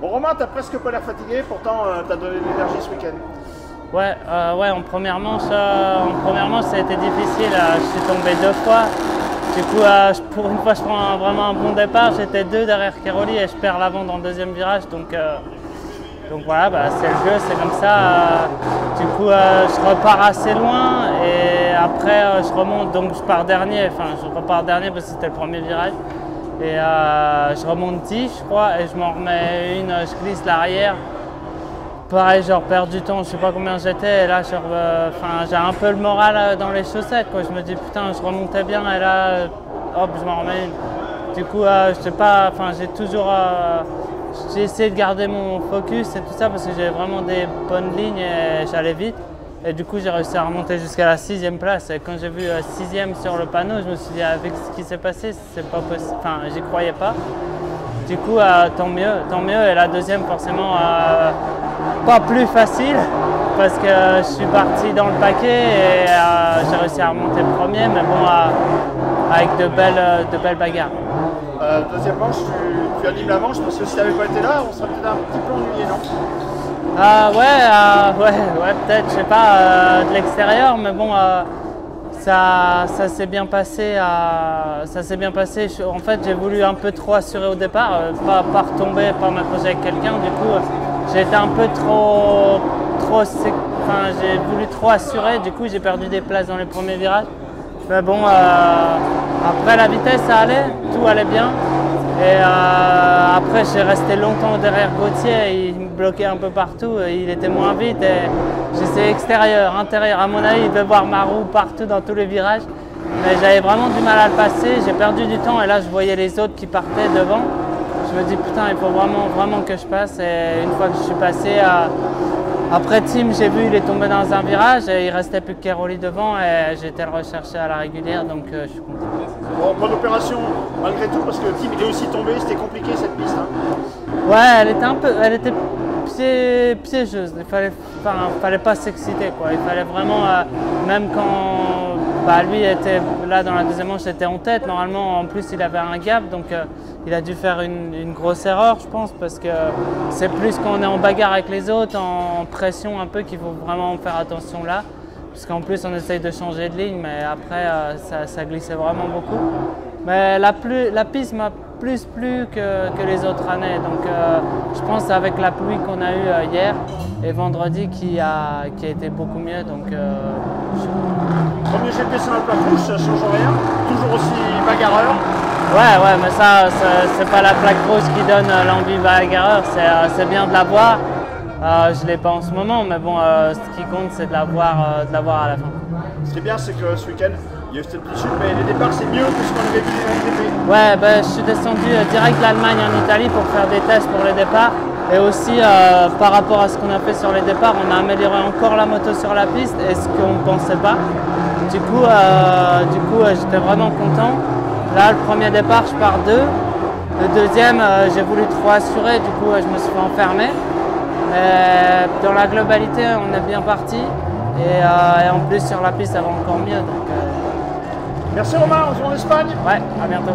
Bon Romain, t'as presque pas l'air fatigué, pourtant t'as donné de l'énergie ce week-end. Ouais, en première manche, ça a été difficile. Je suis tombé 2 fois. Du coup, pour une fois, je prends vraiment un bon départ. J'étais 2 derrière Cairoli et je perds l'avant dans le deuxième virage. Donc voilà, c'est le jeu, c'est comme ça. Du coup, je repars assez loin et après, je remonte. Donc je pars dernier. Enfin, je repars dernier parce que c'était le premier virage. Et je remonte 10, je crois, et je m'en remets une. Je glisse l'arrière. Pareil, je perds du temps, je sais pas combien j'étais, et là j'ai un peu le moral dans les chaussettes, quoi. Je me dis putain, je remontais bien, et là, hop, je m'en remets une. Du coup, je sais pas, j'ai essayé de garder mon focus et tout ça parce que j'ai vraiment des bonnes lignes et j'allais vite. Et du coup, j'ai réussi à remonter jusqu'à la 6e place. Et quand j'ai vu 6e sur le panneau, je me suis dit avec ce qui s'est passé, c'est pas possible. Enfin, j'y croyais pas. Du coup, tant mieux. Et la deuxième, forcément, pas plus facile parce que je suis parti dans le paquet et j'ai réussi à remonter premier, mais bon, avec de belles bagarres. Deuxième manche, tu animes la manche parce que si tu n'avais pas été là, on serait peut-être un petit peu ennuyé, non? Ouais, peut-être, je sais pas, de l'extérieur, mais bon, ça s'est bien passé. En fait, j'ai voulu un peu trop assurer au départ, pas retomber, pas m'accrocher avec quelqu'un. Du coup, j'ai été un peu j'ai voulu trop assurer. Du coup, j'ai perdu des places dans les premiers virages. Mais bon, après la vitesse, ça allait, tout allait bien. Et après, j'ai resté longtemps derrière Gauthier, il me bloquait un peu partout, il était moins vite. Et j'essayais extérieur, intérieur. À mon avis, il devait voir ma roue partout dans tous les virages. Mais j'avais vraiment du mal à le passer, j'ai perdu du temps et là, je voyais les autres qui partaient devant. Je me dis putain, il faut vraiment que je passe. Et une fois que je suis passé, après Tim, j'ai vu, il est tombé dans un virage et il restait plus que Cairoli devant et j'ai été le rechercher à la régulière, donc je suis content. Bon, bonne opération malgré tout parce que Tim il est aussi tombé, c'était compliqué cette piste. Ouais, elle était piégeuse. Fallait pas s'exciter, quoi. Il fallait vraiment, même quand lui était là dans la deuxième manche, il était en tête. Normalement, en plus, il avait un gap, donc il a dû faire une grosse erreur, je pense, parce que c'est plus quand on est en bagarre avec les autres, en pression un peu, qu'il faut vraiment faire attention là. Parce qu'en plus, on essaye de changer de ligne, mais après, ça glissait vraiment beaucoup. Mais la piste m'a plus plu que les autres années. Donc, je pense avec la pluie qu'on a eue hier et vendredi qui a été beaucoup mieux. Donc, Premier GP sur Alpafouche, ça change rien, toujours aussi bagarreur. Ouais, mais ça c'est pas la plaque rose qui donne l'envie bagarreur, c'est bien de la voir. Je ne l'ai pas en ce moment, mais bon, ce qui compte, c'est de la voir à la fin. Ce qui est bien, c'est que ce week-end, il y a eu cette petite chute, mais les départs, c'est mieux que ce qu'on avait vu dans les GP. Ouais, je suis descendu direct d'Allemagne en Italie pour faire des tests pour les départs. Et aussi, par rapport à ce qu'on a fait sur les départs, on a amélioré encore la moto sur la piste, et ce qu'on ne pensait pas. Du coup, j'étais vraiment content. Là, le premier départ, je pars 2. Le deuxième, j'ai voulu trop assurer, du coup, je me suis fait enfermer. Dans la globalité, on est bien parti. Et en plus, sur la piste, ça va encore mieux. Donc, Merci Romain, on se voit en Espagne. ouais, à bientôt.